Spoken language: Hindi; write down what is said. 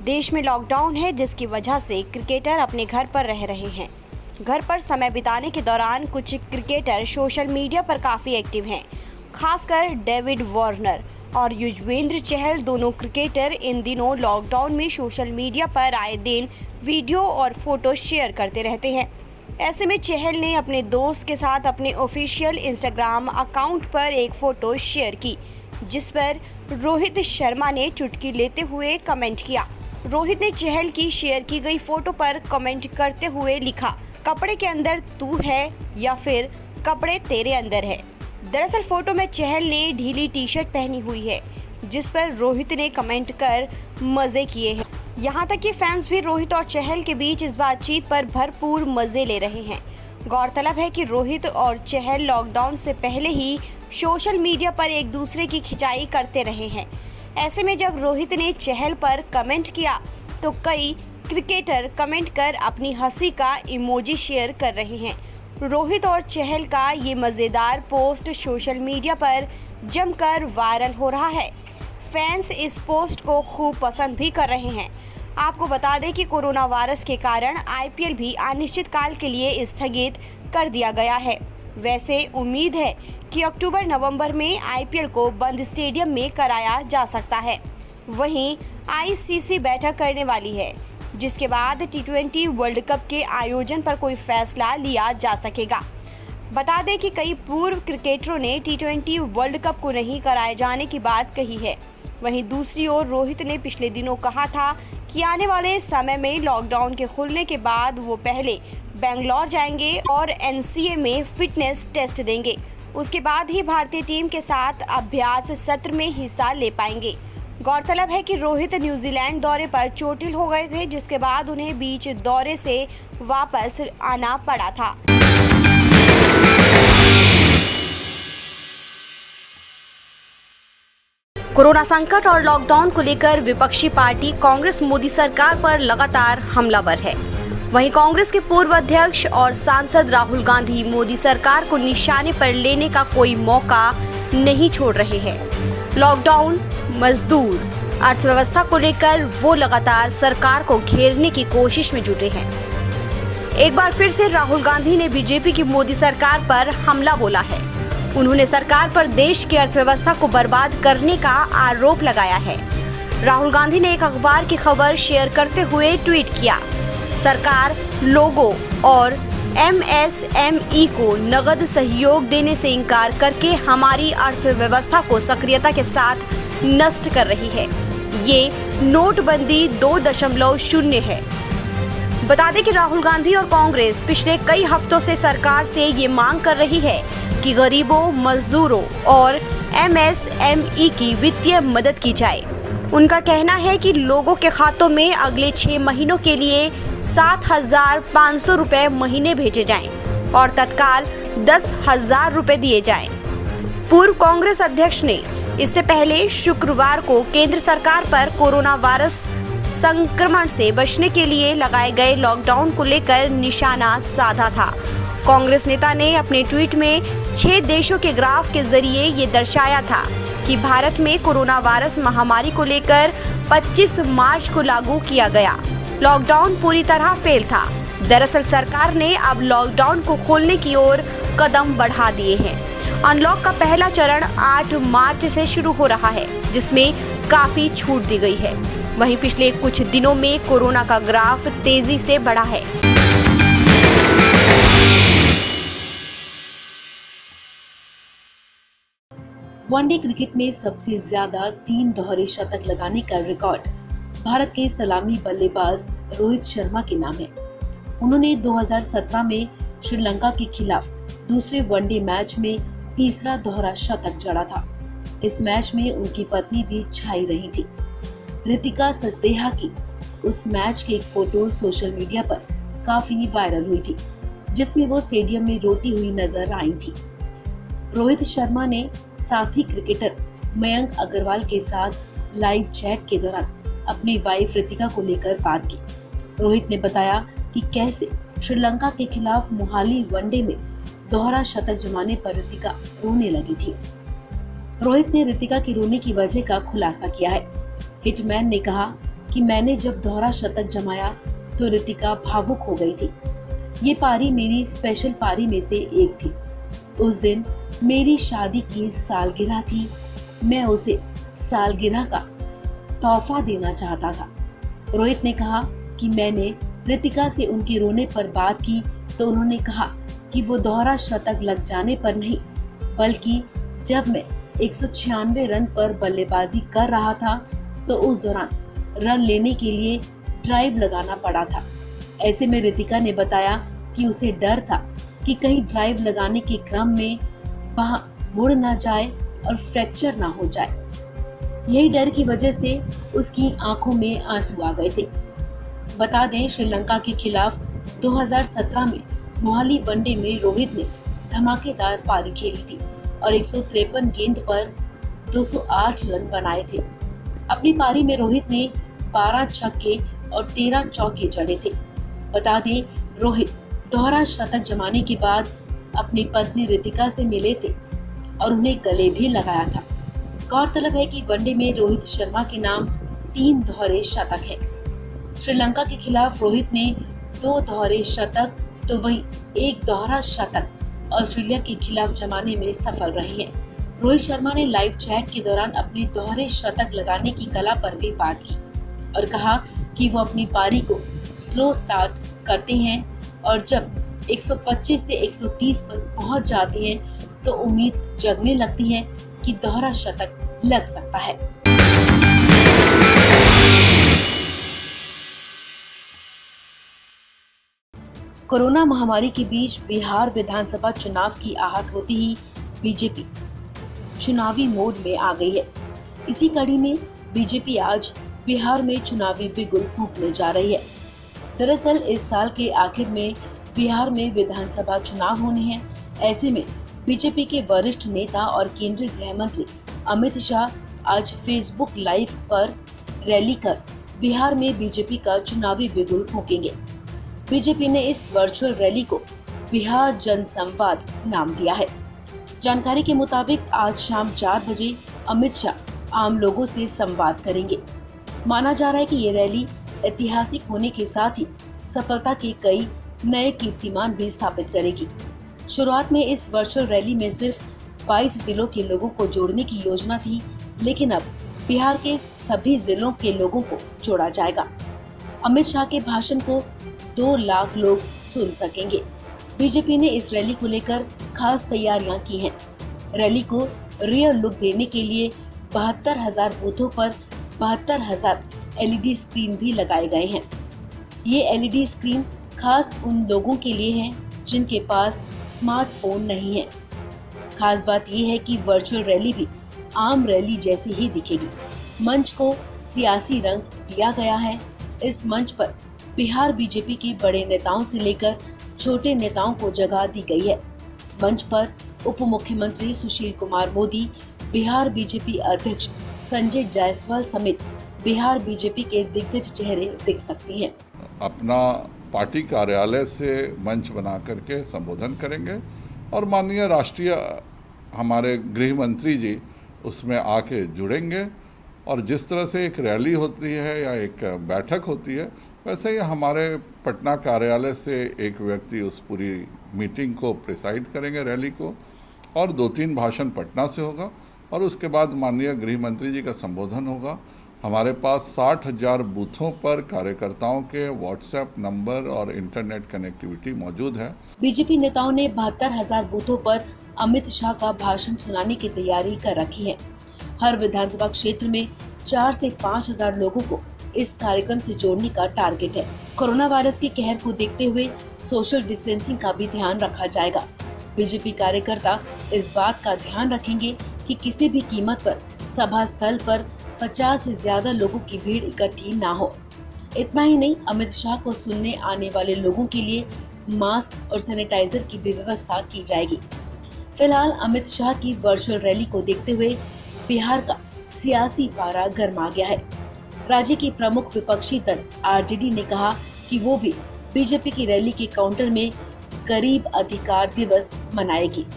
देश में लॉकडाउन है, जिसकी वजह से क्रिकेटर अपने घर पर रह रहे हैं। घर पर समय बिताने के दौरान कुछ क्रिकेटर सोशल मीडिया पर काफ़ी एक्टिव हैं। खासकर डेविड वार्नर और युजवेंद्र चहल दोनों क्रिकेटर इन दिनों लॉकडाउन में सोशल मीडिया पर आए दिन वीडियो और फोटो शेयर करते रहते हैं। ऐसे में चहल ने अपने दोस्त के साथ अपने ऑफिशियल इंस्टाग्राम अकाउंट पर एक फ़ोटो शेयर की, जिस पर रोहित शर्मा ने चुटकी लेते हुए कमेंट किया। रोहित ने चहल की शेयर की गई फोटो पर कमेंट करते हुए लिखा, कपड़े के अंदर तू है या फिर कपड़े तेरे अंदर है। दरअसल फोटो में चहल ने ढीली टी-शर्ट पहनी हुई है, जिस पर रोहित ने कमेंट कर मजे किए हैं। यहाँ तक कि फैंस भी रोहित और चहल के बीच इस बातचीत पर भरपूर मजे ले रहे हैं। गौरतलब है कि रोहित और चहल लॉकडाउन से पहले ही सोशल मीडिया पर एक दूसरे की खिंचाई करते रहे हैं। ऐसे में जब रोहित ने चहल पर कमेंट किया तो कई क्रिकेटर कमेंट कर अपनी हंसी का इमोजी शेयर कर रहे हैं। रोहित और चहल का ये मज़ेदार पोस्ट सोशल मीडिया पर जमकर वायरल हो रहा है। फैंस इस पोस्ट को खूब पसंद भी कर रहे हैं। आपको बता दें कि कोरोना वायरस के कारण आईपीएल भी अनिश्चित काल के लिए स्थगित कर दिया गया है। वैसे उम्मीद है कि अक्टूबर-नवंबर में आईपीएल को बंद स्टेडियम में कराया जा सकता है। वहीं आईसीसी बैठक करने वाली है, जिसके बाद टी20 वर्ल्ड कप के आयोजन पर कोई फैसला लिया जा सकेगा। बता दें कि कई पूर्व क्रिकेटरों ने टी20 वर्ल्ड कप को नहीं कराए जाने की बात कही है। वहीं दूसरी ओर रोहित ने पिछले दिनों कहा था कि आने वाले समय में लॉकडाउन के खुलने के बाद वो पहले बेंगलोर जाएंगे और एनसीए में फिटनेस टेस्ट देंगे। उसके बाद ही भारतीय टीम के साथ अभ्यास सत्र में हिस्सा ले पाएंगे। गौरतलब है कि रोहित न्यूजीलैंड दौरे पर चोटिल हो गए थे, जिसके बाद उन्हें बीच दौरे से वापस आना पड़ा था। कोरोना संकट और लॉकडाउन को लेकर विपक्षी पार्टी कांग्रेस मोदी सरकार पर लगातार हमलावर है। वहीं कांग्रेस के पूर्व अध्यक्ष और सांसद राहुल गांधी मोदी सरकार को निशाने पर लेने का कोई मौका नहीं छोड़ रहे हैं। लॉकडाउन, मजदूर, अर्थव्यवस्था को लेकर वो लगातार सरकार को घेरने की कोशिश में जुटे हैं। एक बार फिर से राहुल गांधी ने बीजेपी की मोदी सरकार पर हमला बोला है। उन्होंने सरकार पर देश की अर्थव्यवस्था को बर्बाद करने का आरोप लगाया है। राहुल गांधी ने एक अखबार की खबर शेयर करते हुए ट्वीट किया, सरकार लोगों और एमएसएमई को नगद सहयोग देने से इनकार करके हमारी अर्थव्यवस्था को सक्रियता के साथ नष्ट कर रही है। ये नोटबंदी 2.0 है। बता दें कि राहुल गांधी और कांग्रेस पिछले कई हफ्तों से सरकार से ये मांग कर रही है कि गरीबों, मजदूरों और एमएसएमई की वित्तीय मदद की जाए। उनका कहना है कि लोगों के खातों में अगले 6 महीनों के लिए 7,500 रुपए महीने भेजे जाएं और तत्काल 10,000 रुपए दिए जाएं। पूर्व कांग्रेस अध्यक्ष ने इससे पहले शुक्रवार को केंद्र सरकार पर कोरोना वायरस संक्रमण से बचने के लिए लगाए गए लॉकडाउन को लेकर निशाना साधा था। कांग्रेस नेता ने अपने ट्वीट में 6 देशों के ग्राफ के जरिए ये दर्शाया था कि भारत में कोरोना वायरस महामारी को लेकर 25 मार्च को लागू किया गया लॉकडाउन पूरी तरह फेल था। दरअसल सरकार ने अब लॉकडाउन को खोलने की ओर कदम बढ़ा दिए हैं। अनलॉक का पहला चरण 8 मार्च से शुरू हो रहा है, जिसमें काफी छूट दी गई है। वहीं पिछले कुछ दिनों में कोरोना का ग्राफ तेजी से बढ़ा है। वनडे क्रिकेट में सबसे ज्यादा 3 दोहरे शतक लगाने का रिकॉर्ड भारत के सलामी बल्लेबाज रोहित शर्मा के नाम है। उन्होंने 2017 में श्रीलंका के खिलाफ दूसरे वनडे मैच में तीसरा दोहरा शतक जड़ा था। इस मैच में उनकी पत्नी भी छाई रही थी। रितिका सचदेहा की उस मैच की एक फोटो सोशल मीडिया पर काफी वायरल हुई थी, जिसमें वो स्टेडियम में रोती हुई नजर आई थी। रोहित शर्मा ने साथी क्रिकेटर मयंक अग्रवाल के साथ लाइव चैट के दौरान अपनी वाइफ रितिका को लेकर बात की। रोहित ने बताया कि कैसे श्रीलंका के खिलाफ मोहाली वनडे में दोहरा शतक जमाने पर रितिका रोने लगी थी। रोहित ने रितिका की रोने की वजह का खुलासा किया है। हिटमैन ने कहा कि कि मैंने जब दोहरा शतक जमाया तो रितिका भावुक हो गई थी। ये पारी मेरी स्पेशल पारी में से एक थी। उस दिन मेरी शादी की सालगिरह थी। मैं उसे सालगिरह का तोहफा देना चाहता था। रोहित ने कहा कि मैंने रितिका से उनके रोने पर बात की तो उन्होंने कहा कि वो दोहरा शतक लग जाने पर नहीं, बल्कि जब मैं 196 रन पर बल्लेबाजी कर रहा था तो उस दौरान रन लेने के लिए ड्राइव लगाना पड़ा था। ऐसे में रितिका ने बताया कि उसे डर था कि कहीं ड्राइव लगाने के क्रम में वहां मुड़ ना जाए और फ्रैक्चर ना हो जाए। यही डर की वजह से उसकी आंखों में आंसू आ गए थे। बता दें, श्रीलंका के खिलाफ 2017 में मोहाली वनडे में रोहित ने धमाकेदार पारी खेली थी और 153 गेंद पर 208 रन बनाए थे। अपनी पारी में रोहित ने 12 छक्के और 13 चौके जड़े थे। बता दें, रोहित दोहरा शतक जमाने के बाद अपनी पत्नी रितिका से मिले थे और उन्हें गले भी लगाया था। गौरतलब है कि वनडे में रोहित शर्मा के नाम 3 दोहरे शतक हैं। श्रीलंका के खिलाफ रोहित ने 2 दोहरे शतक तो वहीं 1 दोहरा शतक ऑस्ट्रेलिया के खिलाफ जमाने में सफल रहे हैं। रोहित शर्मा ने लाइव चैट के दौरान अपने दोहरे शतक लगाने की कला पर भी बात की और कहा कि वो अपनी पारी को स्लो स्टार्ट करते हैं और जब 125 से 130 पर पहुंच जाते हैं तो उम्मीद जगने लगती है कि दोहरा शतक लग सकता है। कोरोना महामारी के बीच बिहार विधानसभा चुनाव की आहट होते ही बीजेपी चुनावी मोड में आ गई है। इसी कड़ी में बीजेपी आज बिहार में चुनावी बिगुल फूंकने जा रही है। दरअसल इस साल के आखिर में बिहार में विधानसभा चुनाव होने हैं। ऐसे में बीजेपी के वरिष्ठ नेता और केंद्रीय गृह मंत्री अमित शाह आज फेसबुक लाइव पर रैली कर बिहार में बीजेपी का चुनावी बिगुल फूंकेंगे। बीजेपी ने इस वर्चुअल रैली को बिहार जनसंवाद नाम दिया है। जानकारी के मुताबिक आज शाम 4 बजे अमित शाह आम लोगों से संवाद करेंगे। माना जा रहा है कि ये रैली ऐतिहासिक होने के साथ ही सफलता के कई नए कीर्तिमान भी स्थापित करेगी। शुरुआत में इस वर्चुअल रैली में सिर्फ 22 जिलों के लोगों को जोड़ने की योजना थी, लेकिन अब बिहार के सभी जिलों के लोगों को जोड़ा जाएगा। अमित शाह के भाषण को 2 लाख लोग सुन सकेंगे। बीजेपी ने इस रैली को लेकर खास तैयारियां की हैं। रैली को रियल लुक देने के लिए 72,000 बूथों पर 72,000 एलईडी स्क्रीन भी लगाए गए हैं। ये एलईडी स्क्रीन खास उन लोगों के लिए हैं जिनके पास स्मार्टफोन नहीं है। खास बात यह है कि वर्चुअल रैली भी आम रैली जैसी ही दिखेगी। मंच को सियासी रंग दिया गया है। इस मंच पर बिहार बीजेपी के बड़े नेताओं से लेकर छोटे नेताओं को जगह दी गई है। मंच पर उप मुख्यमंत्री सुशील कुमार मोदी, बिहार बीजेपी अध्यक्ष संजय जायसवाल समेत बिहार बीजेपी के दिग्गज चेहरे दिख सकते हैं। अपना पार्टी कार्यालय से मंच बना करके संबोधन करेंगे और माननीय राष्ट्रीय हमारे गृह मंत्री जी उसमें आके जुड़ेंगे और जिस तरह से एक रैली होती है या एक बैठक होती है, वैसे ही हमारे पटना कार्यालय से एक व्यक्ति उस पूरी मीटिंग को प्रिसाइड करेंगे, रैली को, और 2-3 भाषण पटना से होगा और उसके बाद माननीय गृह मंत्री जी का संबोधन होगा। हमारे पास 60,000 बूथों पर कार्यकर्ताओं के व्हाट्सएप नंबर और इंटरनेट कनेक्टिविटी मौजूद है। बीजेपी नेताओं ने 72,000 बूथों पर अमित शाह का भाषण सुनाने की तैयारी कर रखी है। हर विधानसभा क्षेत्र में 4 से 5,000 लोगों को इस कार्यक्रम से जोड़ने का टारगेट है। कोरोना वायरस के कहर को देखते हुए सोशल डिस्टेंसिंग का भी ध्यान रखा जाएगा। बीजेपी कार्यकर्ता इस बात का ध्यान रखेंगे कि किसी भी कीमत पर सभा स्थल पर 50 से ज्यादा लोगों की भीड़ इकट्ठी ना हो। इतना ही नहीं, अमित शाह को सुनने आने वाले लोगों के लिए मास्क और सैनिटाइजर की भी व्यवस्था की जाएगी। फिलहाल अमित शाह की वर्चुअल रैली को देखते हुए बिहार का सियासी पारा गर्मा गया है। राज्य की प्रमुख विपक्षी दल आरजेडी ने कहा कि वो भी बीजेपी की रैली के काउंटर में गरीब अधिकार दिवस मनाएगी।